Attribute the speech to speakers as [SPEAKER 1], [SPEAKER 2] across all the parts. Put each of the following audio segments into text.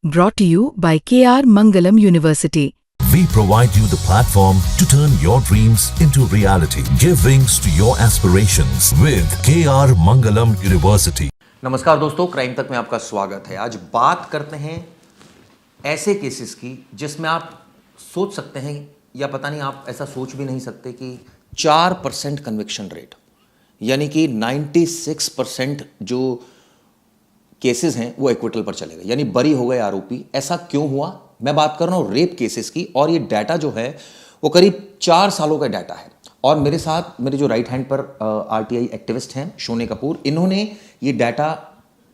[SPEAKER 1] Brought to you by KR Mangalam University.
[SPEAKER 2] We provide you the platform to turn your dreams into reality. Give wings to your aspirations with KR Mangalam University.
[SPEAKER 3] नमस्कार दोस्तों, crime तक में आपका स्वागत है। आज बात करते हैं ऐसे केसेस की जिसमें आप सोच सकते हैं या पता नहीं आप ऐसा सोच भी नहीं सकते कि 4% कन्विक्शन रेट, यानी कि 96% जो केसेस हैं वो एक्विटल पर चले गए, यानी बरी हो गए आरोपी। ऐसा क्यों हुआ? मैं बात कर रहा हूँ रेप केसेस की, और ये डाटा जो है वो करीब 4 सालों का डाटा है। और मेरे साथ मेरे जो राइट हैंड पर आरटीआई एक्टिविस्ट हैं शोने कपूर, इन्होंने ये डाटा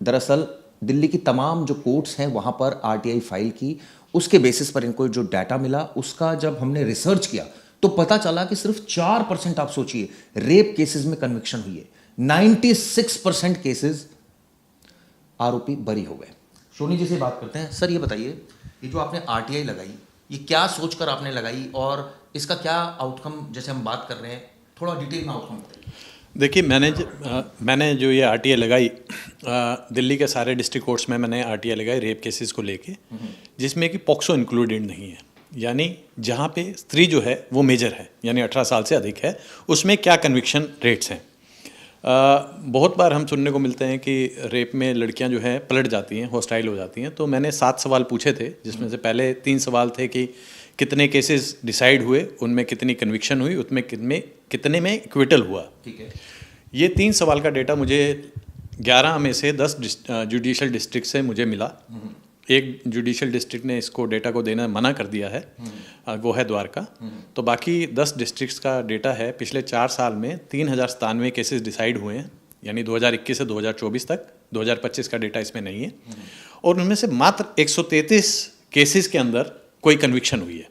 [SPEAKER 3] दरअसल दिल्ली की तमाम जो कोर्ट्स हैं वहाँ पर आरटीआई फाइल की। उसके बेसिस पर इनको जो डाटा मिला उसका जब हमने रिसर्च किया तो पता चला कि सिर्फ 4%, आप सोचिए, रेप केसेस में कन्विक्शन हुई है। 96% केसेस आरोपी बरी हो गए। शोनी जी से बात करते हैं। सर, ये बताइए, ये जो आपने आरटीआई लगाई, ये क्या सोचकर आपने लगाई और इसका क्या आउटकम, जैसे हम बात कर रहे हैं, थोड़ा डिटेल में आउटकम बताइए।
[SPEAKER 4] देखिए, मैंने जो ये आरटीआई लगाई, दिल्ली के सारे डिस्ट्रिक्ट कोर्ट्स में मैंने आरटीआई लगाई रेप केसेस को लेके, जिसमें कि पॉक्सो इंक्लूडेड नहीं है। यानी जहाँ पे स्त्री जो है वो मेजर है, यानी 18 साल से अधिक है, उसमें क्या कन्विक्शन रेट्स हैं। बहुत बार हम सुनने को मिलते हैं कि रेप में लड़कियां जो हैं पलट जाती हैं, हॉस्टाइल हो जाती हैं। तो मैंने 7 सवाल पूछे थे, जिसमें से पहले 3 सवाल थे कि कितने केसेस डिसाइड हुए, उनमें कितनी कन्विक्शन हुई, उसमें कितने में एक्विटल हुआ।
[SPEAKER 3] ठीक है।
[SPEAKER 4] ये 3 सवाल का डेटा मुझे 11 में से 10 जुडिशल डिस्ट्रिक्ट से मुझे मिला। एक जुडिशल डिस्ट्रिक्ट ने इसको डेटा को देना मना कर दिया है, वो है द्वारका। तो बाकी 10 डिस्ट्रिक्ट्स का डेटा है। पिछले 4 साल में 3097 केसेस डिसाइड हुए हैं, यानी 2021 से 2024 तक। 2025 का डेटा इसमें नहीं है। और उनमें से मात्र 133 केसेस के अंदर कोई कन्विक्शन हुई है।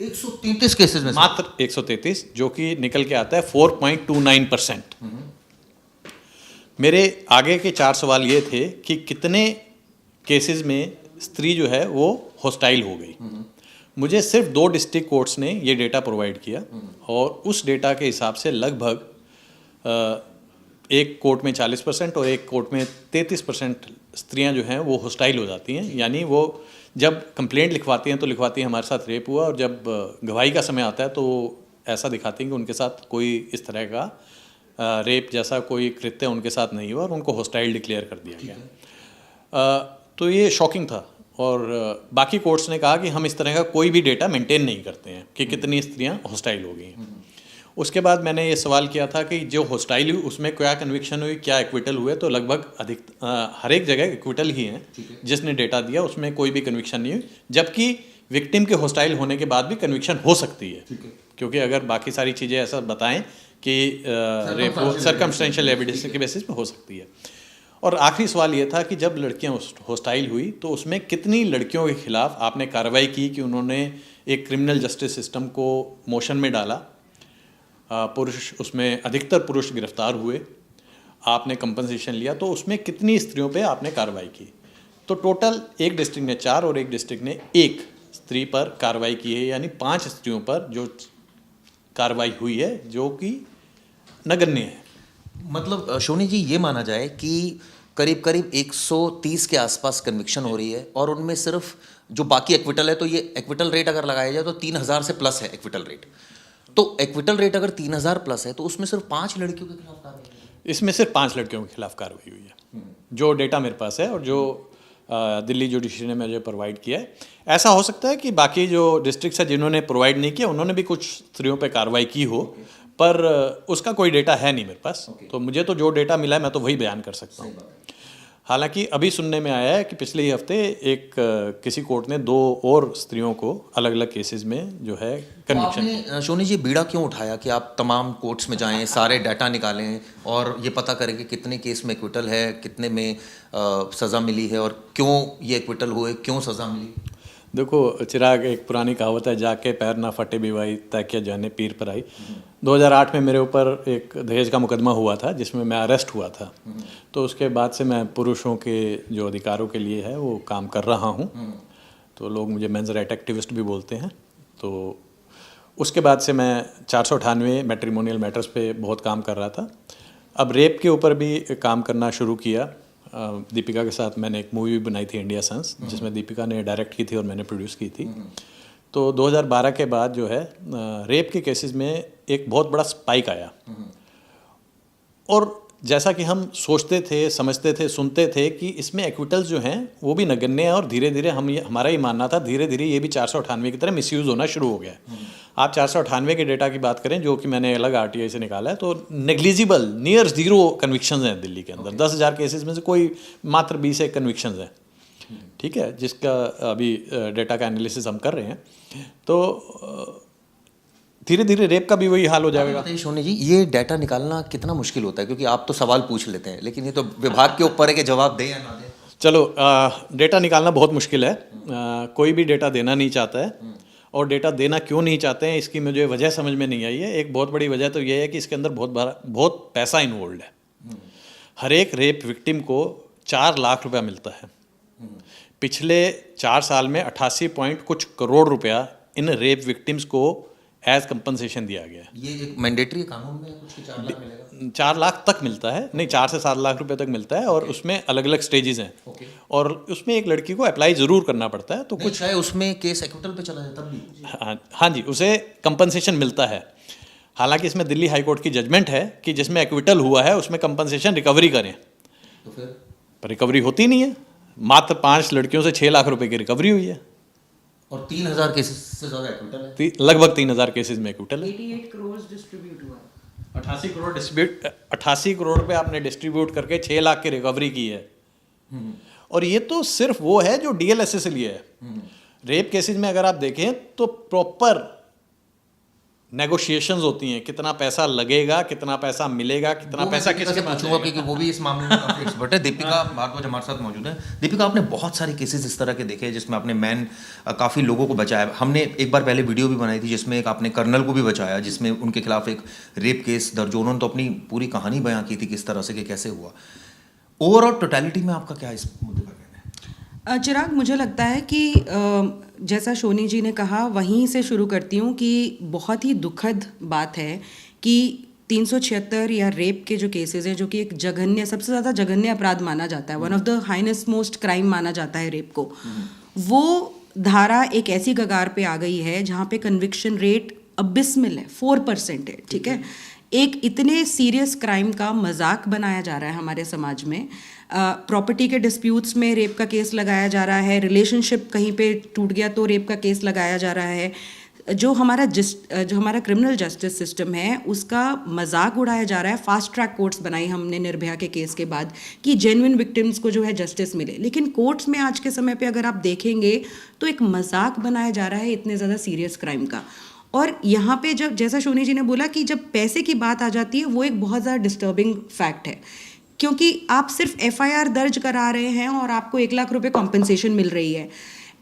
[SPEAKER 3] 133 केसेस में
[SPEAKER 4] मात्र 133, जो कि निकल के आता है 4.29%। मेरे आगे के 4 सवाल ये थे कि कितने केसेस में स्त्री जो है वो हॉस्टाइल हो गई। मुझे सिर्फ 2 डिस्ट्रिक्ट कोर्ट्स ने ये डेटा प्रोवाइड किया, और उस डेटा के हिसाब से लगभग एक कोर्ट में 40% और एक कोर्ट में 33% स्त्रियां जो हैं वो हॉस्टाइल हो जाती हैं। यानी वो जब कंप्लेंट लिखवाती हैं तो लिखवाती हैं हमारे साथ रेप हुआ, और जब गवाही का समय आता है तो ऐसा दिखाती हैं कि उनके साथ कोई इस तरह का रेप जैसा कोई कृत्य उनके साथ नहीं हुआ, और उनको हॉस्टाइल डिक्लेयर कर दिया गया। तो ये शॉकिंग था। और बाकी कोर्ट्स ने कहा कि हम इस तरह का कोई भी डेटा मेंटेन नहीं करते हैं कि कितनी स्त्रियां हॉस्टाइल हो गई हैं। उसके बाद मैंने ये सवाल किया था कि जो हॉस्टाइल हुई उसमें क्या कन्विक्शन हुई, क्या एक्विटल हुए। तो लगभग हर एक जगह एक्विटल ही हैं। जिसने डेटा दिया उसमें कोई भी कन्विक्शन नहीं हुई, जबकि विक्टिम के हॉस्टाइल होने के बाद भी कन्विक्शन हो सकती है, क्योंकि अगर बाकी सारी चीज़ें ऐसा बताएं कि रेप सर्कमस्टेंशियल एविडेंस के बेसिस पे हो सकती है। और आखिरी सवाल ये था कि जब लड़कियां हॉस्टाइल हुई तो उसमें कितनी लड़कियों के खिलाफ आपने कार्रवाई की कि उन्होंने एक क्रिमिनल जस्टिस सिस्टम को मोशन में डाला। पुरुष, उसमें अधिकतर पुरुष गिरफ्तार हुए, आपने कंपनसेशन लिया। तो उसमें कितनी स्त्रियों पे आपने कार्रवाई की। तो टोटल एक डिस्ट्रिक्ट ने 4 और एक डिस्ट्रिक्ट ने 1 स्त्री पर कार्रवाई की है, यानी 5 स्त्रियों पर जो कार्रवाई हुई है, जो कि नगण्य है।
[SPEAKER 3] मतलब शोनी जी, ये माना जाए कि करीब करीब 130 के आसपास कन्विक्शन हो रही है, और उनमें सिर्फ जो बाकी एक्विटल है, तो ये एक्विटल रेट अगर लगाया जाए तो 3000 से प्लस है एक्विटल रेट। तो एक्विटल रेट अगर 3000 प्लस है तो उसमें सिर्फ 5 लड़कियों के खिलाफ कार्रवाई हुई है।
[SPEAKER 4] इसमें सिर्फ 5 लड़कियों के खिलाफ कार्रवाई हुई है, जो डेटा मेरे पास है और जो दिल्ली जुडिशरी ने मुझे प्रोवाइड किया है। ऐसा हो सकता है कि बाकी जो डिस्ट्रिक्ट्स है जिन्होंने प्रोवाइड नहीं किया उन्होंने भी कुछ स्त्रियों पर कार्रवाई की हो, पर उसका कोई डेटा है नहीं मेरे पास। तो मुझे तो जो डेटा मिला है मैं तो वही बयान कर सकता हूँ। हालांकि अभी सुनने में आया है कि पिछले ही हफ्ते एक किसी कोर्ट ने 2 और स्त्रियों को अलग अलग केसेस में जो है कन्विक्शन।
[SPEAKER 3] आपने शोनी जी बीड़ा क्यों उठाया कि आप तमाम कोर्ट्स में जाएं, सारे डाटा निकालें और ये पता करें कि कितने केस में एक्विटल है, कितने में सज़ा मिली है, और क्यों ये एक्विटल हुए, क्यों सज़ा मिली?
[SPEAKER 4] देखो चिराग, एक पुरानी कहावत है, जाके पैर ना फटे बिवाई ताकि जाने पीर पर आई। 2008 में मेरे ऊपर एक दहेज का मुकदमा हुआ था जिसमें मैं अरेस्ट हुआ था। तो उसके बाद से मैं पुरुषों के जो अधिकारों के लिए है वो काम कर रहा हूँ। तो लोग मुझे मेंस राइट एक्टिविस्ट भी बोलते हैं। तो उसके बाद से मैं 498 मैट्रिमोनियल मैटर्स पे बहुत काम कर रहा था। अब रेप के ऊपर भी काम करना शुरू किया। दीपिका के साथ मैंने एक मूवी भी बनाई थी इंडिया सन्स, जिसमें दीपिका ने डायरेक्ट की थी और मैंने प्रोड्यूस की थी। तो 2012 के बाद जो है रेप के केसेस में एक बहुत बड़ा स्पाइक आया, और जैसा कि हम सोचते थे, समझते थे, सुनते थे कि इसमें एक्विटल्स जो हैं वो भी नगण्य हैं, और धीरे धीरे हमारा ही मानना था धीरे धीरे ये भी 498 की तरह मिसयूज़ होना शुरू हो गया है। आप 498 के डेटा की बात करें, जो कि मैंने अलग आरटीआई से निकाला है, तो नेग्लिजिबल, नियर जीरो कन्विक्शंस हैं दिल्ली के अंदर। 10,000 केसेस में से कोई मात्र 20 एक कन्विक्शंस हैं, ठीक है, जिसका अभी डेटा का एनालिसिस हम कर रहे हैं। तो धीरे धीरे रेप का भी वही हाल हो जाएगा।
[SPEAKER 3] सोनी जी, ये डाटा निकालना कितना मुश्किल होता है? क्योंकि आप तो सवाल पूछ लेते हैं, लेकिन ये तो विभाग के ऊपर है कि जवाब दे या ना दे।
[SPEAKER 4] चलो, डेटा निकालना बहुत मुश्किल है। कोई भी डेटा देना नहीं चाहता है, और डेटा देना क्यों नहीं चाहते हैं इसकी मुझे वजह समझ में नहीं आई है। एक बहुत बड़ी वजह तो ये है कि इसके अंदर बहुत पैसा इन्वॉल्व है। हर एक रेप विक्टिम को 4 लाख रुपया मिलता है। पिछले 4 साल में 88 पॉइंट कुछ करोड़ रुपया इन रेप विक्टिम्स को एज कंपनसेशन दिया गया है।
[SPEAKER 3] ये एक मैंडेटरी कानून में कुछ 4 लाख मिलेगा?
[SPEAKER 4] 4 लाख तक मिलता है, नहीं 4 से 7 लाख रुपए तक मिलता है, और उसमें अलग अलग स्टेजेस हैं, और उसमें एक लड़की को अप्लाई ज़रूर करना पड़ता है। तो कुछ
[SPEAKER 3] चाहे उसमें केस एक्विटल पे चला जाए तब भी
[SPEAKER 4] हाँ जी, उसे कंपनसेशन मिलता है। हालांकि इसमें दिल्ली हाई कोर्ट की जजमेंट है कि जिसमें एक्विटल हुआ है उसमें कंपनसेशन रिकवरी करें,
[SPEAKER 3] तो फिर
[SPEAKER 4] पर रिकवरी होती नहीं है। मात्र 5 लड़कियों से 6 लाख रुपए की रिकवरी हुई है,
[SPEAKER 3] और 3,000 केसेस से ज़्यादा एक्विटल है।
[SPEAKER 4] लगभग 3,000 केसेस में एक्विटल है।
[SPEAKER 5] 88 करोड़ डिस्ट्रीब्यूट हुआ,
[SPEAKER 4] 88 करोड़ रुपए आपने डिस्ट्रीब्यूट करके 6 लाख की रिकवरी की है। और ये तो सिर्फ वो है जो डीएलएसए से लिए है। रेप केसेस में अगर आप देखें तो प्रॉपर नेगोशिएशंस होती हैं, कितना पैसा लगेगा, कितना पैसा मिलेगा, कितना पैसा किसके पास
[SPEAKER 3] पूछूंगा, क्योंकि वो भी इस मामले में काफी एक्सपर्ट है। दीपिका भारद्वाज हमारे साथ मौजूद है। दीपिका, आपने बहुत सारे केसेस इस तरह के देखे हैं जिसमें आपने काफ़ी लोगों को बचाया। हमने एक बार पहले वीडियो भी बनाई थी जिसमें एक आपने कर्नल को भी बचाया, जिसमें उनके खिलाफ एक रेप केस दर्ज, उन्होंने तो अपनी पूरी कहानी बयां की थी किस तरह से कि कैसे हुआ। ओवरऑल टोटलिटी में आपका क्या इस मुद्दे पर कहना है?
[SPEAKER 5] चिराग, मुझे लगता है कि जैसा शोनी जी ने कहा वहीं से शुरू करती हूँ कि बहुत ही दुखद बात है कि 376 या रेप के जो केसेस हैं, जो कि एक जघन्य, सबसे ज़्यादा जघन्य अपराध माना जाता है, one of the highest most crime माना जाता है रेप को, वो धारा एक ऐसी कगार पे आ गई है जहाँ पे कन्विक्शन रेट अबिस्मिल है, 4% है, ठीक है। एक इतने सीरियस क्राइम का मजाक बनाया जा रहा है हमारे समाज में। प्रॉपर्टी के डिस्प्यूट्स में रेप का केस लगाया जा रहा है, रिलेशनशिप कहीं पे टूट गया तो रेप का केस लगाया जा रहा है। जो हमारा क्रिमिनल जस्टिस सिस्टम है उसका मजाक उड़ाया जा रहा है। फास्ट ट्रैक कोर्ट्स बनाई हमने निर्भया के केस के बाद कि जेन्युइन विक्टिम्स को जो है जस्टिस मिले, लेकिन कोर्ट्स में आज के समय पे अगर आप देखेंगे तो एक मजाक बनाया जा रहा है इतने ज़्यादा सीरियस क्राइम का। और यहाँ पे जब, जैसा शोनी जी ने बोला कि जब पैसे की बात आ जाती है, वो एक बहुत ज़्यादा डिस्टर्बिंग फैक्ट है, क्योंकि आप सिर्फ एफआईआर दर्ज करा रहे हैं और आपको 1 लाख रुपए कॉम्पनसेशन मिल रही है।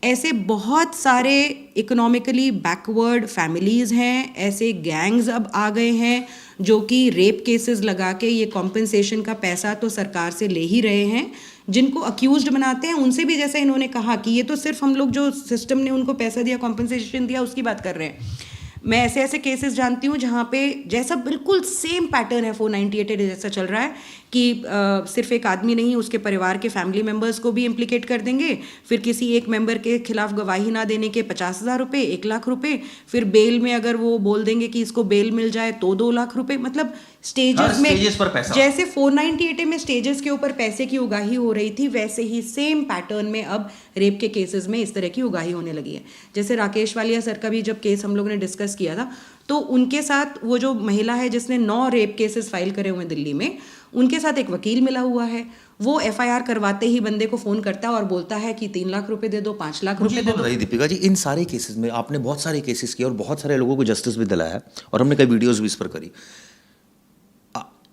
[SPEAKER 5] ऐसे बहुत सारे इकोनॉमिकली बैकवर्ड फैमिलीज़ हैं, ऐसे गैंग्स अब आ गए हैं जो कि रेप केसेस लगा के ये कॉम्पनसेशन का पैसा तो सरकार से ले ही रहे हैं। जिनको अक्यूज्ड बनाते हैं उनसे भी, जैसा इन्होंने कहा कि ये तो सिर्फ हम लोग जो सिस्टम ने उनको पैसा दिया, कॉम्पनसेशन दिया, उसकी बात कर रहे हैं। मैं ऐसे ऐसे केसेस जानती हूँ जहाँ पे जैसा बिल्कुल सेम पैटर्न है 498 जैसा चल रहा है कि सिर्फ एक आदमी नहीं, उसके परिवार के फैमिली मेम्बर्स को भी इम्प्लिकेट कर देंगे, फिर किसी एक मेंबर के खिलाफ गवाही ना देने के 50,000 रुपये, 1 लाख रुपए, फिर बेल में अगर वो बोल देंगे कि इसको बेल मिल जाए तो 2 लाख रुपए। मतलब स्टेजेस में जैसे 498 में स्टेजेस के ऊपर पैसे की उगाही हो रही थी, वैसे ही सेम पैटर्न में अब रेप के केसेस में इस तरह की उगाही होने लगी है। जैसे राकेश वालिया सर का भी जब केस हम लोग ने डिस्कस किया था, तो उनके साथ वो जो महिला है जिसने 9 रेप केसेस फाइल करे हुए हैं दिल्ली में, उनके साथ एक वकील मिला हुआ है। वो एफआईआर करवाते ही बंदे को फोन करता है और बोलता है कि 3 लाख रुपए दे दो, 5 लाख रुपए दे दो।
[SPEAKER 3] दीपिका जी, इन सारे केसेस में आपने बहुत सारे केसेस किए और बहुत सारे लोगों को जस्टिस भी दिलाया है, और हमने कई वीडियोस भी इस पर करी।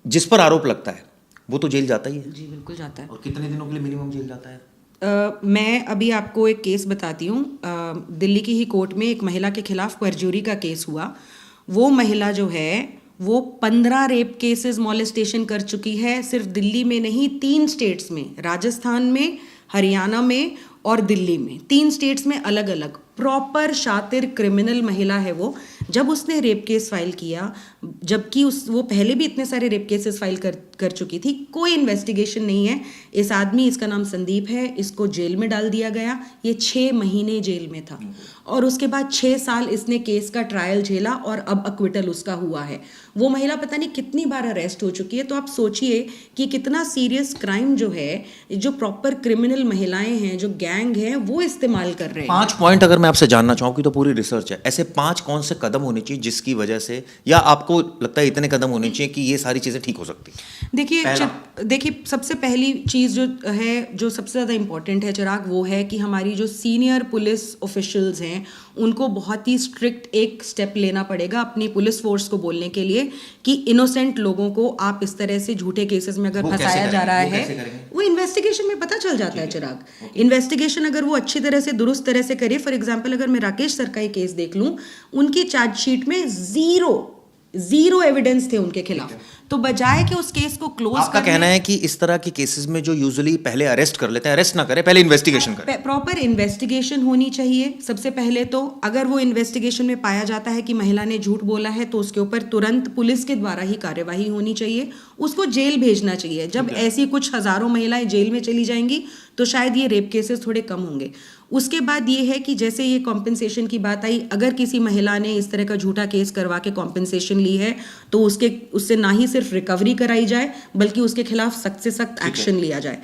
[SPEAKER 3] जिस पर आरोप लगता है वो तो जेल जाता ही है?
[SPEAKER 5] जी बिल्कुल जाता है।
[SPEAKER 3] और कितने दिनों के लिए मिनिमम जेल जाता है?
[SPEAKER 5] मैं अभी आपको एक केस बताती हूँ। दिल्ली की ही कोर्ट में एक महिला के खिलाफ परजुरी का केस हुआ। वो महिला जो है वो 15 रेप केसेस मॉलेस्टेशन कर चुकी है, सिर्फ दिल्ली में नहीं, 3 स्टेट्स में, राजस्थान में, हरियाणा में और दिल्ली में, 3 स्टेट्स में अलग अलग। प्रॉपर शातिर क्रिमिनल महिला है वो। जब उसने रेप केस फाइल किया, जबकि वो पहले भी इतने सारे रेप केसेस फाइल कर चुकी थी। कोई इन्वेस्टिगेशन नहीं है। इस आदमी, इसका नाम संदीप है, इसको जेल में डाल दिया गया। ये 6 महीने जेल में था और उसके बाद 6 साल इसने केस का ट्रायल झेला और अब अक्विटल उसका हुआ है। वो महिला पता नहीं कितनी बार अरेस्ट हो चुकी है। तो आप सोचिए कि कितना सीरियस क्राइम जो है, जो प्रॉपर क्रिमिनल महिलाएं हैं, जो गैंग हैं, वो इस्तेमाल कर रहे हैं।
[SPEAKER 3] 5 पॉइंट अगर मैं आपसे जानना चाहूँ कि तो पूरी रिसर्च है, ऐसे 5 कौन से कदम होने चाहिए जिसकी वजह से, या आपको लगता है इतने कदम होने चाहिए कि ये सारी चीज़ें ठीक हो सकती हैं?
[SPEAKER 5] देखिए सबसे पहली चीज़ जो है, जो सबसे ज़्यादा इम्पोर्टेंट है चिराग, वो है कि हमारी जो सीनियर पुलिस ऑफिशियल्स हैं उनको बहुत ही स्ट्रिक्ट एक स्टेप लेना पड़ेगा अपनी पुलिस फोर्स को बोलने के लिए कि इनोसेंट लोगों को आप इस तरह से झूठे केसेस में अगर फंसाया जा रहा है, वो इन्वेस्टिगेशन में पता चल जाता है चिराग। इन्वेस्टिगेशन अगर वो अच्छी तरह से, दुरुस्त तरह से करे, फॉर एग्जाम्पल अगर मैं राकेश सर का ही केस देख लूँ, उनकी चार्जशीट में जीरो एविडेंस थे उनके खिलाफ। तो बजाय कि उस केस को क्लोज,
[SPEAKER 3] आपका कहना है कि इस तरह के केसेस में जो यूजुअली पहले अरेस्ट कर लेते हैं, अरेस्ट ना करें, पहले इन्वेस्टिगेशन करें।
[SPEAKER 5] प्रॉपर इन्वेस्टिगेशन होनी चाहिए सबसे पहले। तो अगर वो इन्वेस्टिगेशन में पाया जाता है कि महिला ने झूठ बोला है तो उसके ऊपर तुरंत पुलिस के द्वारा ही कार्यवाही होनी चाहिए, उसको जेल भेजना चाहिए। जब ऐसी कुछ हजारों महिलाएं जेल में चली जाएंगी तो शायद ये रेप केसेस थोड़े कम होंगे। उसके बाद ये है कि जैसे ये कॉम्पेंसेशन की बात आई, अगर किसी महिला ने इस तरह का झूठा केस करवा के कॉम्पेंसेशन ली है तो उससे ना ही सिर्फ रिकवरी कराई जाए बल्कि उसके खिलाफ सख्त से सख्त एक्शन लिया जाए।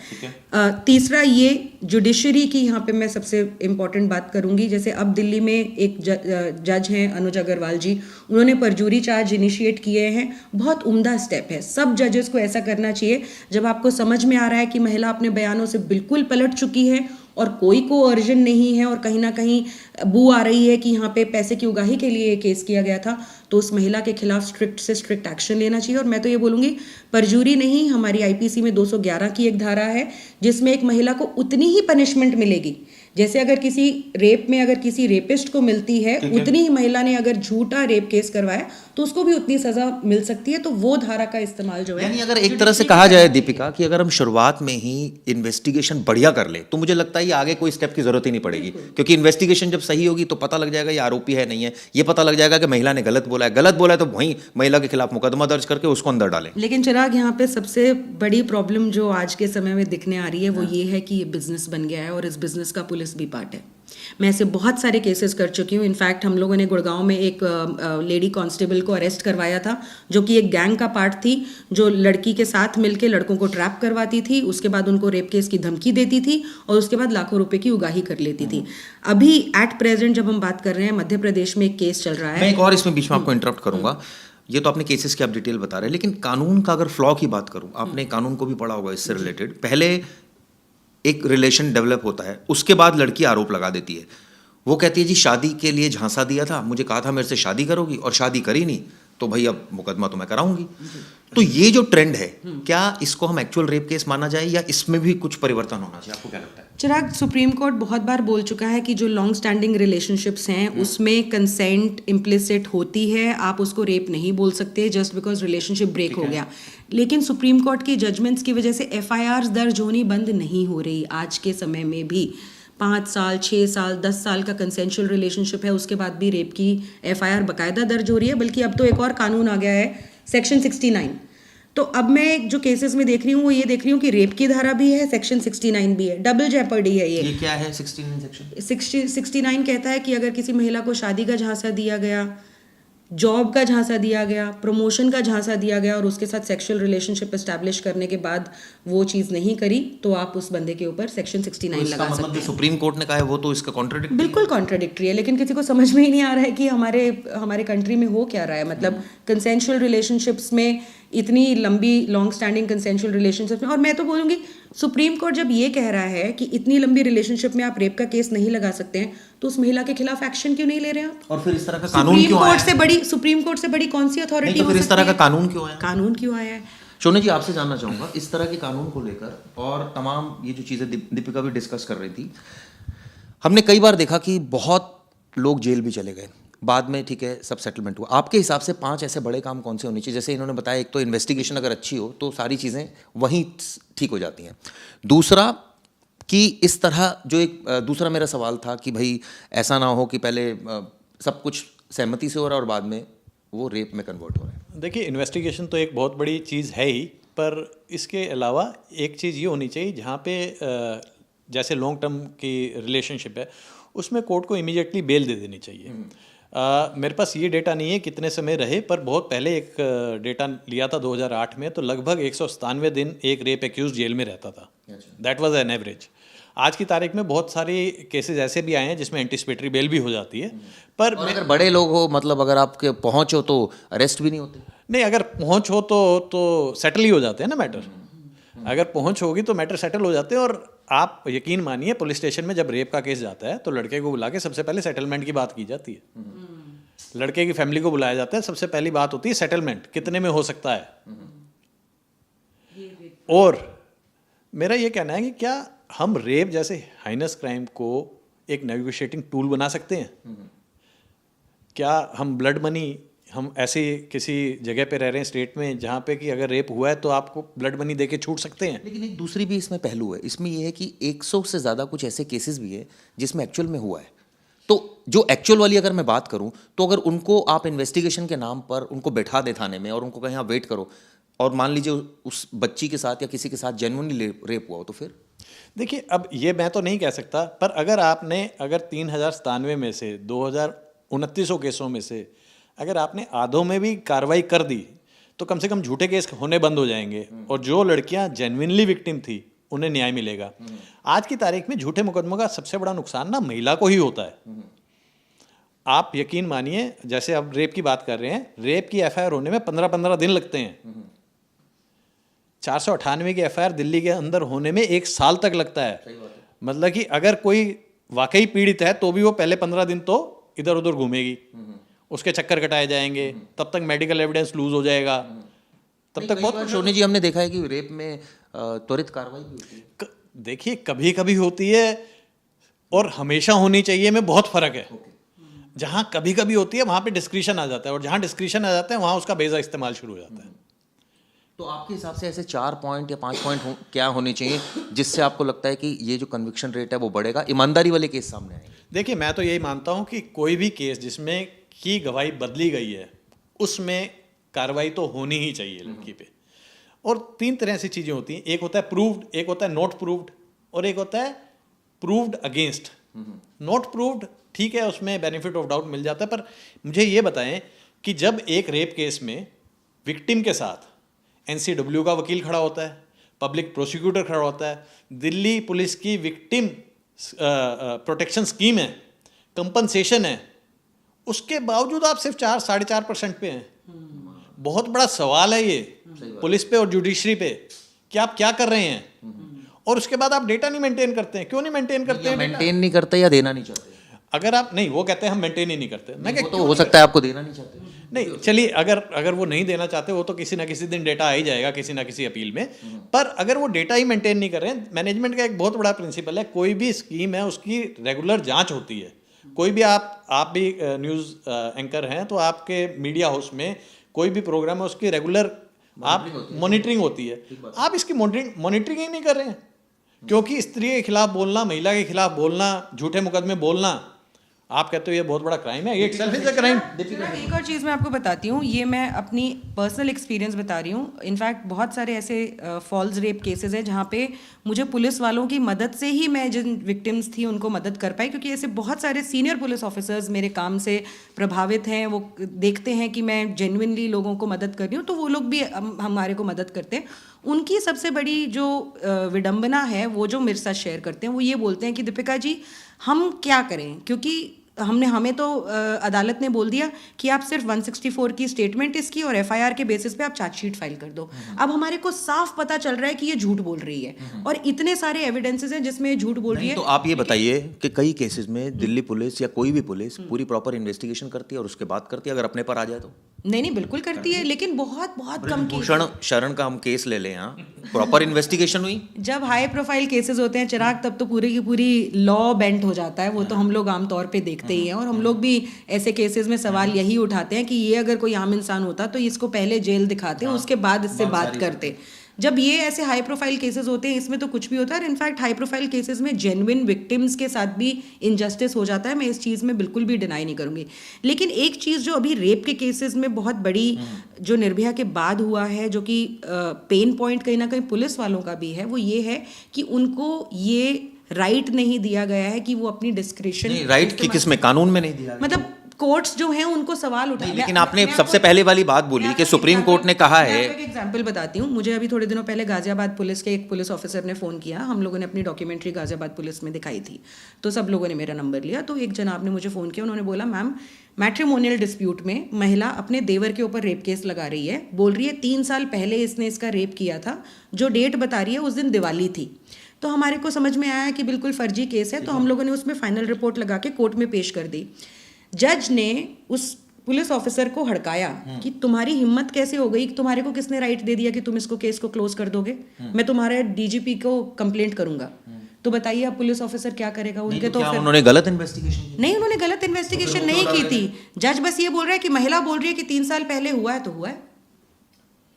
[SPEAKER 5] तीसरा, ये जुडिशरी की यहाँ पे मैं सबसे इम्पोर्टेंट बात करूंगी। जैसे अब दिल्ली में एक जज हैं अनुज अग्रवाल जी, उन्होंने परजूरी चार्ज इनिशिएट किए हैं। बहुत उम्दा स्टेप है, सब जजेस को ऐसा करना चाहिए। जब आपको समझ में आ रहा है कि महिला अपने बयानों से बिल्कुल पलट चुकी है और कोई कोअर्जन नहीं है और कहीं ना कहीं बू आ रही है कि यहाँ पे पैसे की उगाही के लिए केस किया गया था, तो उस महिला के खिलाफ स्ट्रिक्ट से स्ट्रिक्ट एक्शन लेना चाहिए। और मैं तो ये बोलूँगी, परजूरी नहीं, हमारी आईपीसी में 211 की एक धारा है जिसमें एक महिला को उतनी ही पनिशमेंट मिलेगी जैसे अगर किसी रेप में अगर किसी रेपिस्ट को मिलती है, उतनी ही महिला ने अगर झूठा रेप केस करवाया तो उसको भी उतनी सजा मिल सकती है। तो वो धारा का इस्तेमाल जो है,
[SPEAKER 3] यानी अगर एक तरह से कहा जाए दीपिका कि अगर हम शुरुआत में ही इन्वेस्टिगेशन बढ़िया कर ले तो मुझे लगता है ये आगे कोई स्टेप की जरूरत ही नहीं पड़ेगी, क्योंकि इन्वेस्टिगेशन जब सही होगी तो पता लग जाएगा ये आरोपी है नहीं है, ये पता लग जाएगा कि महिला ने गलत बोला है तो वहीं महिला के खिलाफ मुकदमा दर्ज करके उसको अंदर डालें।
[SPEAKER 5] लेकिन चिराग, यहाँ पे सबसे बड़ी प्रॉब्लम जो आज के समय में दिखने आ रही है वो ये है कि ये बिजनेस बन गया है और इस बिजनेस का पुलिस भी पार्ट है। मैं ऐसे बहुत सारे केसेस कर चुकी हूँ। इनफैक्ट हम लोगों ने गुड़गांव में एक लेडी कांस्टेबल को अरेस्ट करवाया था जो कि एक गैंग का पार्ट थी, जो लड़की के साथ मिलकर लड़कों को ट्रैप करवाती थी, उसके बाद उनको रेप केस की धमकी देती थी और उसके बाद लाखों रुपए की उगाही कर लेती थी। अभी एट प्रेजेंट जब हम बात कर रहे हैं, मध्य प्रदेश में एक केस चल रहा है।
[SPEAKER 3] मैं एक और इसमें बीच में आपको इंटरप्ट करूंगा। ये तो आपने केसेस की आप डिटेल बता रहे हैं, लेकिन कानून का अगर फ्लॉ की बात करूं, आपने कानून को भी पढ़ा होगा इससे रिलेटेड। पहले एक रिलेशन डेवलप होता है, उसके बाद लड़की आरोप लगा देती है। वो कहती है जी शादी के लिए झांसा दिया था, मुझे कहा था मेरे से शादी करोगी और शादी करी नहीं, तो भाई अब मुकदमा तो मैं कराऊंगी। तो ये जो ट्रेंड है, क्या इसको हम एक्चुअल रेप केस माना जाए या इसमें भी कुछ परिवर्तन होना चाहिए? आपको क्या लगता है?
[SPEAKER 5] चिराग, सुप्रीम कोर्ट बहुत बार बोल चुका है कि जो लॉन्ग स्टैंडिंग रिलेशनशिप्स हैं उसमें कंसेंट इम्प्लिसिट होती है, आप उसको रेप नहीं बोल सकते जस्ट बिकॉज रिलेशनशिप ब्रेक हो गया। लेकिन सुप्रीम कोर्ट की जजमेंट्स की वजह से एफआईआर दर्ज होनी बंद नहीं हो रही आज के समय में भी। 5 साल, 6 साल, 10 साल का कंसेंशुअल रिलेशनशिप है, उसके बाद भी रेप की एफआईआर बाकायदा दर्ज हो रही है। बल्कि अब तो एक और कानून आ गया है, सेक्शन 69। तो अब मैं जो केसेस में देख रही हूँ वो ये देख रही हूँ कि रेप की धारा भी है, सेक्शन 69 भी है, डबल जेपर्डी है। ये
[SPEAKER 3] क्या है 69 सेक्शन?
[SPEAKER 5] 69 कहता है कि अगर किसी महिला को शादी का झांसा दिया गया, जॉब का झांसा दिया गया, प्रमोशन का झांसा दिया गया और उसके साथ सेक्सुअल रिलेशनशिप एस्टैब्लिश करने के बाद वो चीज़ नहीं करी, तो आप उस बंदे के ऊपर सेक्शन 69 लगा सकते हैं।
[SPEAKER 3] जो सुप्रीम कोर्ट ने कहा है वो तो इसका कॉन्ट्राडिक्टरी,
[SPEAKER 5] बिल्कुल कॉन्ट्राडिक्टरी है। लेकिन किसी को समझ में ही नहीं आ रहा है कि हमारे कंट्री में हो क्या रहा है। मतलब कंसेंशुअल रिलेशनशिप्स में, इतनी लंबी लॉन्ग स्टैंडिंग कंसेंशुअल रिलेशनशिप्स में, और मैं तो बोलूँगी सुप्रीम कोर्ट जब ये कह रहा है कि इतनी लंबी रिलेशनशिप में आप रेप का केस नहीं लगा सकते हैं, तो उस महिला के खिलाफ एक्शन क्यों नहीं ले रहे हैं आप?
[SPEAKER 3] और फिर इस तरह का कानून क्यों आया?
[SPEAKER 5] सुप्रीम कोर्ट से बड़ी कौन सी अथॉरिटी
[SPEAKER 3] तो फिर इस तरह का कानून क्यों आया?
[SPEAKER 5] कानून क्यों आया है?
[SPEAKER 3] शोनी जी, आपसे जानना चाहूंगा इस तरह के कानून को लेकर, और तमाम ये जो चीजें दीपिका भी डिस्कस कर रही थी। हमने कई बार देखा कि बहुत लोग जेल भी चले गए, बाद में ठीक है सब सेटलमेंट हुआ। आपके हिसाब से 5 ऐसे बड़े काम कौन से होने चाहिए? जैसे इन्होंने बताया, एक तो इन्वेस्टिगेशन अगर अच्छी हो तो सारी चीज़ें वहीं ठीक हो जाती हैं। दूसरा कि इस तरह जो एक दूसरा मेरा सवाल था कि भाई ऐसा ना हो कि पहले सब कुछ सहमति से हो रहा है और बाद में वो रेप में कन्वर्ट हो रहा है।
[SPEAKER 4] देखिए, इन्वेस्टिगेशन तो एक बहुत बड़ी चीज़ है ही, पर इसके अलावा एक चीज़ ये होनी चाहिए, जहाँ पे जैसे लॉन्ग टर्म की रिलेशनशिप है उसमें कोर्ट को इमीडिएटली बेल दे देनी चाहिए। मेरे पास ये डेटा नहीं है कितने समय रहे, पर बहुत पहले एक डेटा लिया था 2008 में, तो लगभग 197 दिन एक रेप एक्यूज जेल में रहता था। That was an average. आज की तारीख में बहुत सारी केसेस ऐसे भी आए हैं जिसमें एंटिसिपेटरी बेल भी हो जाती है, पर
[SPEAKER 3] और अगर बड़े लोग हो, मतलब अगर आपके पहुंच हो तो अरेस्ट भी नहीं होते?
[SPEAKER 4] नहीं, अगर पहुंच हो तो सेटल ही हो जाते हैं ना मैटर। अगर पहुंच होगी तो मैटर सेटल हो जाते हैं। और आप यकीन मानिए, पुलिस स्टेशन में जब रेप का केस जाता है तो लड़के को बुला के सबसे पहले सेटलमेंट की बात की जाती है। लड़के की फैमिली को बुलाया जाता है, सबसे पहली बात होती है सेटलमेंट, कितने में हो सकता है। और मेरा ये कहना है कि क्या हम रेप जैसे हाइनस क्राइम को एक नेगोशिएटिंग टूल बना सकते हैं? क्या हम ब्लड मनी, हम ऐसे किसी जगह पे रह रहे हैं स्टेट में जहाँ पे कि अगर रेप हुआ है तो आपको ब्लड मनी देके छूट सकते हैं?
[SPEAKER 3] लेकिन एक दूसरी भी इसमें पहलू है। इसमें यह है कि 100 से ज़्यादा कुछ ऐसे केसेस भी है जिसमें एक्चुअल में हुआ है। तो जो एक्चुअल वाली अगर मैं बात करूं, तो अगर उनको आप इन्वेस्टिगेशन के नाम पर उनको बैठा दे थाने में और उनको कहें यहाँ वेट करो, और मान लीजिए उस बच्ची के साथ या किसी के साथ जेन्युइनली रेप हुआ हो, तो फिर
[SPEAKER 4] देखिए, अब ये मैं तो नहीं कह सकता, पर अगर 3097 में से 2900 केसों में से अगर आपने आधों में भी कार्रवाई कर दी तो कम से कम झूठे केस होने बंद हो जाएंगे, और जो लड़कियां जेन्युइनली विक्टिम थी उन्हें न्याय मिलेगा। आज की तारीख में झूठे मुकदमों का सबसे बड़ा नुकसान ना महिला को ही होता है। आप यकीन मानिए, जैसे अब रेप की बात कर रहे हैं, रेप की एफआईआर होने में 15-15 दिन लगते हैं। 498 की एफआईआर दिल्ली के अंदर होने में 1 साल तक लगता है। मतलब कि अगर कोई वाकई पीड़ित है तो भी वो पहले 15 दिन तो इधर उधर घूमेगी, उसके चक्कर कटाए जाएंगे, तब तक मेडिकल एविडेंस लूज हो जाएगा, तब तक बहुत।
[SPEAKER 3] सोनी जी, हमने देखा है कि रेप में त्वरित कार्रवाई भी होती है।
[SPEAKER 4] देखिए, कभी कभी होती है और हमेशा होनी चाहिए में बहुत फर्क है। जहाँ कभी कभी होती है वहाँ पे डिस्क्रिशन आ जाता है, और जहाँ डिस्क्रिशन आ जाता है वहाँ उसका बेजा इस्तेमाल शुरू हो जाता है।
[SPEAKER 3] तो आपके हिसाब से ऐसे 4 पॉइंट या 5 पॉइंट क्या होने चाहिए जिससे आपको लगता है कि ये जो कन्विक्शन रेट है वो बढ़ेगा, ईमानदारी वाले केस सामने आएंगे?
[SPEAKER 4] देखिए, मैं तो यही मानता हूँ कि कोई भी केस जिसमें की गवाही बदली गई है उसमें कार्रवाई तो होनी ही चाहिए लड़की पे। और 3 तरह से चीज़ें होती हैं, एक होता है प्रूव्ड, एक होता है नॉट प्रूव्ड, और एक होता है प्रूव्ड अगेंस्ट। नॉट प्रूव्ड ठीक है, उसमें बेनिफिट ऑफ डाउट मिल जाता है, पर मुझे ये बताएं कि जब एक रेप केस में विक्टिम के साथ NCW का वकील खड़ा होता है, पब्लिक प्रोसिक्यूटर खड़ा होता है, दिल्ली पुलिस की विक्टिम प्रोटेक्शन स्कीम है, कंपनसेशन है, उसके बावजूद आप सिर्फ 4-4.5% पे हैं। बहुत बड़ा सवाल है ये पुलिस पे और जुडिशरी पे कि आप क्या कर रहे हैं। और उसके बाद आप डेटा नहीं मेंटेन करते हैं। क्यों नहीं मेंटेन करते हैं?
[SPEAKER 3] मेंटेन नहीं करते या देना नहीं चाहते?
[SPEAKER 4] अगर आप नहीं, वो कहते हैं हम मेंटेन ही नहीं करते। मैं
[SPEAKER 3] वो तो हो सकता है आपको देना नहीं चाहते।
[SPEAKER 4] नहीं, चलिए, अगर वो नहीं देना चाहते, वो तो किसी ना किसी दिन डेटा आ ही जाएगा किसी ना किसी अपील में। पर अगर वो डेटा ही मेंटेन नहीं कर रहे हैं, मैनेजमेंट का एक बहुत बड़ा प्रिंसिपल है, कोई भी स्कीम है उसकी रेगुलर जांच होती है। कोई भी आप भी न्यूज़ एंकर हैं, तो आपके मीडिया हाउस में कोई भी प्रोग्राम है उसकी रेगुलर आप मॉनिटरिंग होती है। आप इसकी मॉनिटरिंग ही नहीं कर रहे हैं, क्योंकि स्त्री के खिलाफ बोलना, महिला के खिलाफ बोलना, झूठे मुकदमे बोलना, आप कहते हो ये बहुत बड़ा क्राइम है, ये सेल्फ इज अ क्राइम।
[SPEAKER 5] एक और चीज़ मैं आपको बताती हूँ, ये मैं अपनी पर्सनल एक्सपीरियंस बता रही हूँ। इनफैक्ट बहुत सारे ऐसे फॉल्स रेप केसेस हैं जहाँ पे मुझे पुलिस वालों की मदद से ही मैं जिन विक्टिम्स थी उनको मदद कर पाई, क्योंकि ऐसे बहुत सारे सीनियर पुलिस ऑफिसर्स मेरे काम से प्रभावित हैं। वो देखते हैं कि मैं जेन्युइनली लोगों को मदद कर रही हूँ, तो वो लोग भी हमारे को मदद करते हैं। उनकी सबसे बड़ी जो विडंबना है वो जो मेरे साथ शेयर करते हैं, वो ये बोलते हैं कि दीपिका जी हम क्या करें, क्योंकि हमें तो अदालत ने बोल दिया कि आप सिर्फ 164 की स्टेटमेंट इसकी और एफआईआर के बेसिस पे आप चार्जशीट फाइल कर दो। अब हमारे को साफ पता चल रहा है कि ये झूठ बोल रही है, और इतने सारे एविडेंसेस हैं जिसमें ये झूठ बोल रही है।
[SPEAKER 3] तो आप ये बताइए कि कई केसेस में दिल्ली पुलिस या कोई भी पुलिस पूरी प्रॉपर इन्वेस्टिगेशन करती है और उसके बाद करती है, अगर अपने पर आ जाए तो?
[SPEAKER 5] नहीं, बिल्कुल करती है, लेकिन बहुत कम केस।
[SPEAKER 3] भूषण शरण का हम केस ले लें, यहाँ प्रॉपर इन्वेस्टिगेशन हुई।
[SPEAKER 5] जब हाई प्रोफाइल केसेस होते हैं चिराग, तब तो पूरी की पूरी लॉ बेंट हो जाता है। वो तो हम लोग आमतौर पे देखते ही हैं, और हम लोग भी ऐसे केसेस में सवाल यही उठाते हैं कि ये अगर कोई आम इंसान होता तो इसको पहले जेल दिखाते, उसके बाद इससे बात करते। जब ये ऐसे हाई प्रोफाइल केसेस होते हैं इसमें तो कुछ भी होता है, और इनफैक्ट हाई प्रोफाइल केसेस में जेन्युइन विक्टिम्स के साथ भी इनजस्टिस हो जाता है, मैं इस चीज़ में बिल्कुल भी डिनाई नहीं करूँगी। लेकिन एक चीज़ जो अभी रेप के केसेस में बहुत बड़ी जो निर्भया के बाद हुआ है, जो कि पेन पॉइंट कहीं ना कहीं पुलिस वालों का भी है, वो ये है कि उनको ये राइट नहीं दिया गया है कि वो अपनी डिस्क्रिप्शन,
[SPEAKER 3] राइट की किस में, कानून में नहीं दिया,
[SPEAKER 5] मतलब कोर्ट्स जो हैं उनको सवाल उठा।
[SPEAKER 3] लेकिन आपने सबसे पहले वाली बात बोली कि सुप्रीम कोर्ट ने कहा है।
[SPEAKER 5] एक एग्जांपल बताती हूँ, मुझे अभी थोड़े दिनों पहले गाजियाबाद पुलिस के एक पुलिस ऑफिसर ने फ़ोन किया, हम लोगों ने अपनी डॉक्यूमेंट्री गाजियाबाद पुलिस में दिखाई थी, तो सब लोगों ने मेरा नंबर लिया, तो एक जनाब ने मुझे फ़ोन किया, उन्होंने बोला मैम मैट्रिमोनियल डिस्प्यूट में महिला अपने देवर के ऊपर रेप केस लगा रही है, बोल रही है 3 साल पहले इसने इसका रेप किया था, जो डेट बता रही है उस दिन दिवाली थी। तो हमारे को समझ में आया कि बिल्कुल फर्जी केस है, तो हम लोगों ने उसमें फाइनल रिपोर्ट लगा के कोर्ट में पेश कर दी। जज ने उस पुलिस ऑफिसर को हड़काया कि तुम्हारी हिम्मत कैसे हो गई, तुम्हारे को किसने राइट दे दिया कि तुम इसको केस को क्लोज कर दोगे, मैं तुम्हारे डीजीपी को कंप्लेंट करूंगा। तो बताइए अब पुलिस ऑफिसर क्या करेगा उनके, तो फिर
[SPEAKER 3] उन्होंने गलत इन्वेस्टिगेशन की?
[SPEAKER 5] नहीं, उन्होंने गलत इन्वेस्टिगेशन नहीं की थी। जज बस ये बोल रहा है कि महिला बोल रही है कि 3 साल पहले हुआ है तो हुआ है,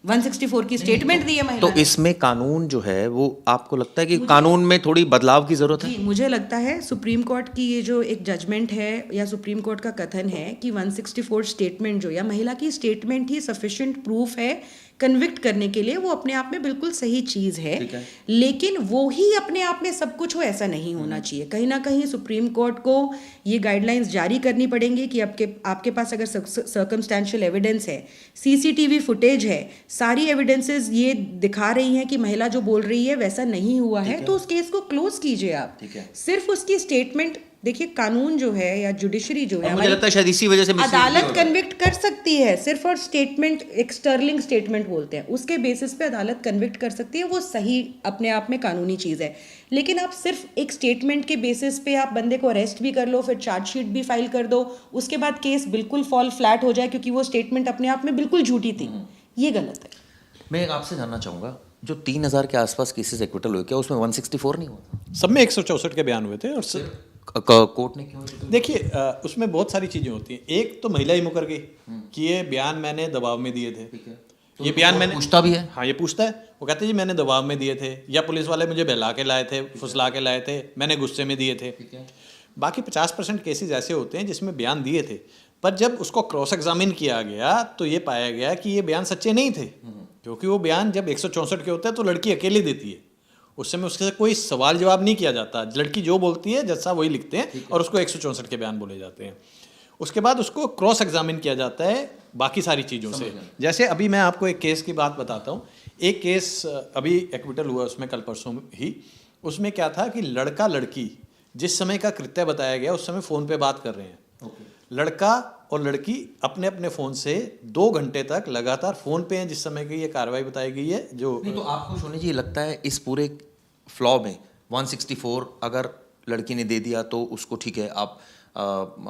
[SPEAKER 5] 164 की स्टेटमेंट दी है महिला।
[SPEAKER 3] तो इसमें कानून जो है वो आपको लगता है कि कानून में थोड़ी बदलाव की जरूरत है?
[SPEAKER 5] जी, मुझे लगता है सुप्रीम कोर्ट की ये जो एक जजमेंट है या सुप्रीम कोर्ट का कथन है कि 164 स्टेटमेंट जो या महिला की स्टेटमेंट ही सफिशिएंट प्रूफ है कन्विक्ट करने के लिए, वो अपने आप में बिल्कुल सही चीज़ है, लेकिन वो ही अपने आप में सब कुछ हो ऐसा नहीं होना चाहिए। कहीं ना कहीं सुप्रीम कोर्ट को ये गाइडलाइंस जारी करनी पड़ेंगी कि आपके पास अगर सर्कमस्टेंशियल एविडेंस है, सीसीटीवी फुटेज है, सारी एविडेंसेस ये दिखा रही हैं कि महिला जो बोल रही है वैसा नहीं हुआ है, तो उस केस को क्लोज कीजिए आप। सिर्फ उसकी स्टेटमेंट, देखिए कानून जो है या जुडिशरी जो है,
[SPEAKER 3] मुझे लगता है शायद इसी वजह से
[SPEAKER 5] अदालत कन्विक्ट कर सकती है सिर्फ, और स्टेटमेंट एक स्टर्लिंग स्टेटमेंट बोलते हैं, उसके बेसिस पे अदालत कन्विक्ट कर सकती है, वो सही अपने आप में कानूनी चीज़ है। लेकिन आप सिर्फ एक स्टेटमेंट के बेसिस पे आप बंदे को अरेस्ट भी कर लो, फिर चार्जशीट भी फाइल कर दो, उसके बाद केस बिल्कुल फॉल फ्लैट हो जाए क्योंकि वो स्टेटमेंट अपने आप में बिल्कुल झूठी थी, ये गलत है।
[SPEAKER 3] मैं आपसे जानना चाहूँगा, जो 3000 के आसपास केसेस एक्विटल हुए, क्या उसमें 164 नहीं हुआ?
[SPEAKER 4] सब में 164 के बयान हुए थे। और
[SPEAKER 3] कोर्ट ने क्यों?
[SPEAKER 4] देखिए उसमें बहुत सारी चीज़ें होती हैं। एक तो महिला ही मुकर गई कि ये बयान मैंने दबाव में दिए थे, ये बयान मैंने,
[SPEAKER 3] पूछता भी है,
[SPEAKER 4] हाँ ये पूछता है, वो कहते हैं जी मैंने दबाव में दिए थे, या पुलिस वाले मुझे बहला के लाए थे, फुसला के लाए थे, मैंने गुस्से में दिए थे। बाकी 50% केसेस ऐसे होते हैं जिसमें बयान दिए थे, पर जब उसको क्रॉस एग्जामिन किया गया तो ये पाया गया कि ये बयान सच्चे नहीं थे, क्योंकि वो बयान जब 164 के होते हैं तो लड़की अकेली देती है, उस समय उसके कोई सवाल जवाब नहीं किया जाता, लड़की जो बोलती है जज साहब वही लिखते हैं और उसको 164 के बयान बोले जाते हैं। उसके बाद उसको क्रॉस एग्जामिन किया जाता है बाकी सारी चीज़ों से। जैसे अभी मैं आपको एक केस की बात बताता हूँ, एक केस अभी एक्विटल हुआ उसमें कल परसों ही। उसमें क्या था कि लड़का लड़की जिस समय का कृत्य बताया गया उस समय फ़ोन पे बात कर रहे हैं। लड़का और लड़की अपने अपने फ़ोन से 2 घंटे तक लगातार फ़ोन पे हैं जिस समय की ये कार्रवाई बताई गई है। जो
[SPEAKER 3] तो आपको सोनी जी लगता है इस पूरे फ्लॉ में 164 अगर लड़की ने दे दिया तो उसको ठीक है, आप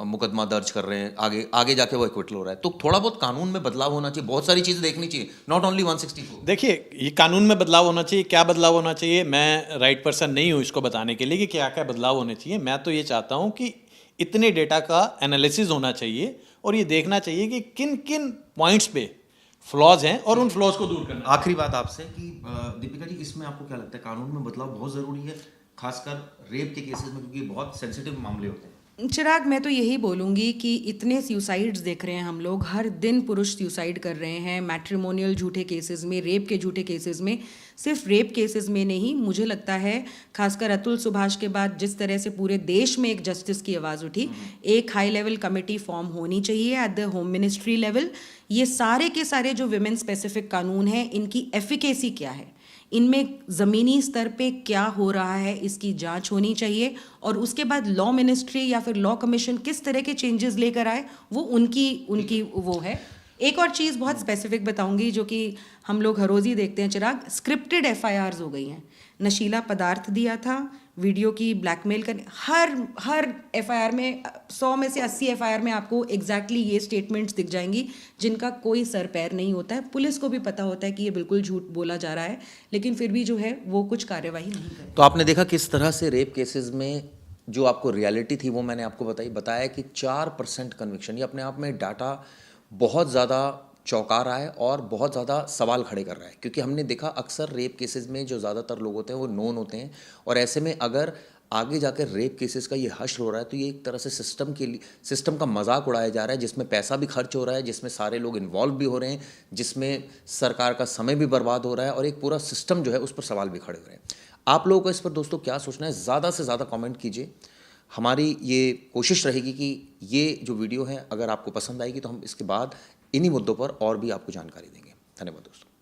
[SPEAKER 3] मुकदमा दर्ज कर रहे हैं, आगे जाके वो एक्विटल हो रहा है, तो थोड़ा बहुत कानून में बदलाव होना चाहिए, बहुत सारी चीज़ें देखनी चाहिए, नॉट ओनली 164।
[SPEAKER 4] देखिए ये कानून में बदलाव होना चाहिए, क्या बदलाव होना चाहिए, मैं राइट पर्सन नहीं हूँ इसको बताने के लिए कि क्या क्या बदलाव होने चाहिए। मैं तो ये चाहता हूँ कि इतने डेटा का एनालिसिस होना चाहिए और ये देखना चाहिए कि किन किन पॉइंट्स पे फ्लॉज हैं और उन फ्लॉज को दूर करना।
[SPEAKER 3] आखिरी बात आपसे कि दीपिका जी, इसमें आपको क्या लगता है कानून में बदलाव बहुत ज़रूरी है, खासकर रेप के केसेस में, क्योंकि बहुत सेंसिटिव मामले होते हैं?
[SPEAKER 5] चिराग, मैं तो यही बोलूँगी कि इतने सुसाइड्स देख रहे हैं हम लोग, हर दिन पुरुष सुसाइड कर रहे हैं, मैट्रिमोनियल झूठे केसेस में, रेप के झूठे केसेस में, सिर्फ रेप केसेस में नहीं, मुझे लगता है खासकर अतुल सुभाष के बाद जिस तरह से पूरे देश में एक जस्टिस की आवाज़ उठी, एक हाई लेवल कमेटी फॉर्म होनी चाहिए at the home ministry level. ये सारे के सारे जो विमेन स्पेसिफिक कानून हैं, इनकी एफिकेसी क्या है, इनमें ज़मीनी स्तर पे क्या हो रहा है, इसकी जांच होनी चाहिए, और उसके बाद लॉ मिनिस्ट्री या फिर लॉ कमीशन किस तरह के चेंजेस लेकर आए, वो उनकी वो है। एक और चीज़ बहुत स्पेसिफिक बताऊंगी जो कि हम लोग हर रोज़ ही देखते हैं चिराग, स्क्रिप्टेड एफआईआर्स हो गई हैं। नशीला पदार्थ दिया था, वीडियो की ब्लैकमेल करने, हर एफआईआर में 100 में से 80 एफआईआर में आपको एग्जैक्टली ये स्टेटमेंट्स दिख जाएंगी जिनका कोई सर पैर नहीं होता है। पुलिस को भी पता होता है कि ये बिल्कुल झूठ बोला जा रहा है, लेकिन फिर भी जो है वो कुछ कार्यवाही नहीं करती।
[SPEAKER 3] तो आपने देखा किस तरह से रेप केसेस में जो आपको रियलिटी थी वो मैंने आपको बताया कि 4% कन्विक्शन, ये अपने आप में डाटा बहुत ज़्यादा चौंका रहा है और बहुत ज़्यादा सवाल खड़े कर रहा है, क्योंकि हमने देखा अक्सर रेप केसेस में जो ज़्यादातर लोग होते हैं वो नोन होते हैं, और ऐसे में अगर आगे जाकर रेप केसेस का ये हश्र हो रहा है तो ये एक तरह से सिस्टम का मजाक उड़ाया जा रहा है, जिसमें पैसा भी खर्च हो रहा है, जिसमें सारे लोग इन्वॉल्व भी हो रहे हैं, जिसमें सरकार का समय भी बर्बाद हो रहा है और एक पूरा सिस्टम जो है उस पर सवाल भी खड़े हो रहे हैं। आप लोगों को इस पर दोस्तों क्या सोचना है, ज़्यादा से ज़्यादा कमेंट कीजिए। हमारी ये कोशिश रहेगी कि ये जो वीडियो है अगर आपको पसंद आएगी तो हम इसके बाद इन्हीं मुद्दों पर और भी आपको जानकारी देंगे। धन्यवाद दोस्तों।